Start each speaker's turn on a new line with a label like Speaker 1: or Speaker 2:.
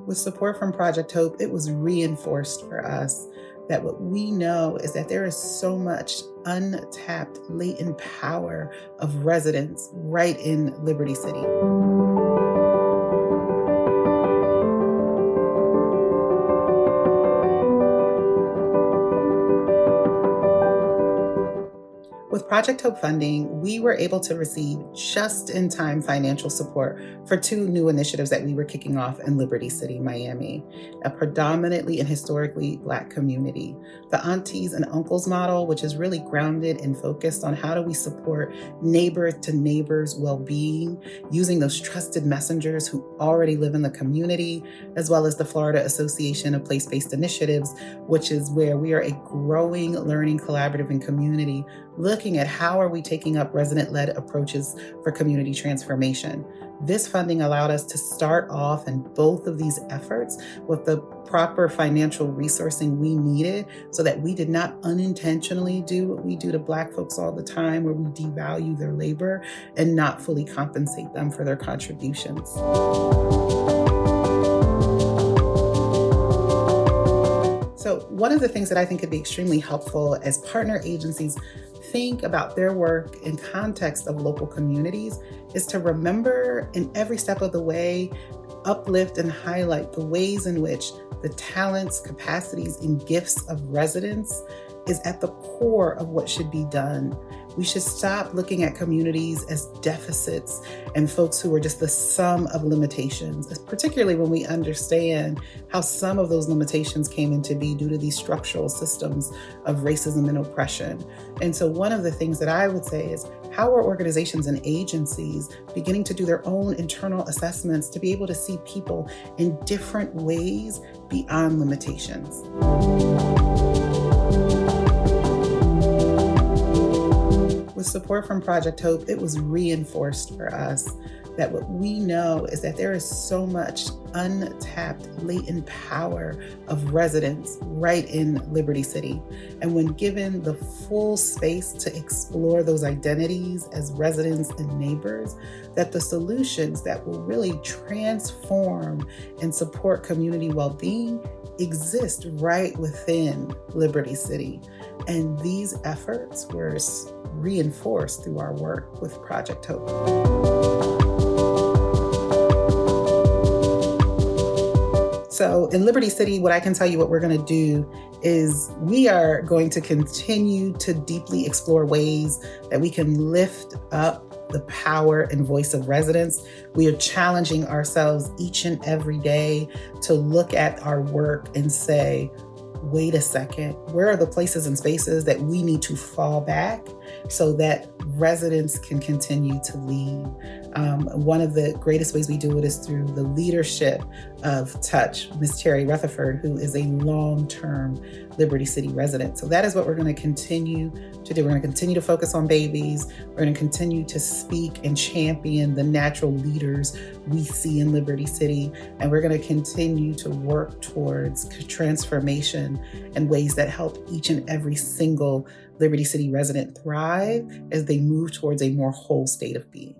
Speaker 1: With support from Project HOPE, it was reinforced for us that what we know is that there is so much untapped latent power of residents right in Liberty City. With Project HOPE funding, we were able to receive just-in-time financial support for two new initiatives that we were kicking off in Liberty City, Miami, a predominantly and historically Black community. The Aunties and Uncles model, which is really grounded and focused on how do we support neighbor to neighbor's well-being using those trusted messengers who already live in the community, as well as the Florida Association of Place-Based Initiatives, which is where we are a growing learning collaborative and community looking at how are we taking up resident-led approaches for community transformation. This funding allowed us to start off in both of these efforts with the proper financial resourcing we needed so that we did not unintentionally do what we do to Black folks all the time, where we devalue their labor and not fully compensate them for their contributions. So one of the things that I think could be extremely helpful as partner agencies think about their work in context of local communities is to remember in every step of the way, uplift and highlight the ways in which the talents, capacities, and gifts of residents is at the core of what should be done. We should stop looking at communities as deficits and folks who are just the sum of limitations, particularly when we understand how some of those limitations came into being due to these structural systems of racism and oppression. And so one of the things that I would say is, how are organizations and agencies beginning to do their own internal assessments to be able to see people in different ways beyond limitations? With support from Project HOPE, it was reinforced for us that what we know is that there is so much untapped latent power of residents right in Liberty City. And when given the full space to explore those identities as residents and neighbors, that the solutions that will really transform and support community well-being exist right within Liberty City. And these efforts were reinforced through our work with Project HOPE. So in Liberty City, what I can tell you what we're going to do is we are going to continue to deeply explore ways that we can lift up the power and voice of residents. We are challenging ourselves each and every day to look at our work and say, wait a second, where are the places and spaces that we need to fall back so that residents can continue to lead? One of the greatest ways we do it is through the leadership of TOUCCH, Ms. Terry Rutherford, who is a long-term Liberty City resident. So that is what we're going to continue to do. We're going to continue to focus on babies. We're going to continue to speak and champion the natural leaders we see in Liberty City. And we're going to continue to work towards transformation and ways that help each and every single Liberty City resident thrive as they move towards a more whole state of being.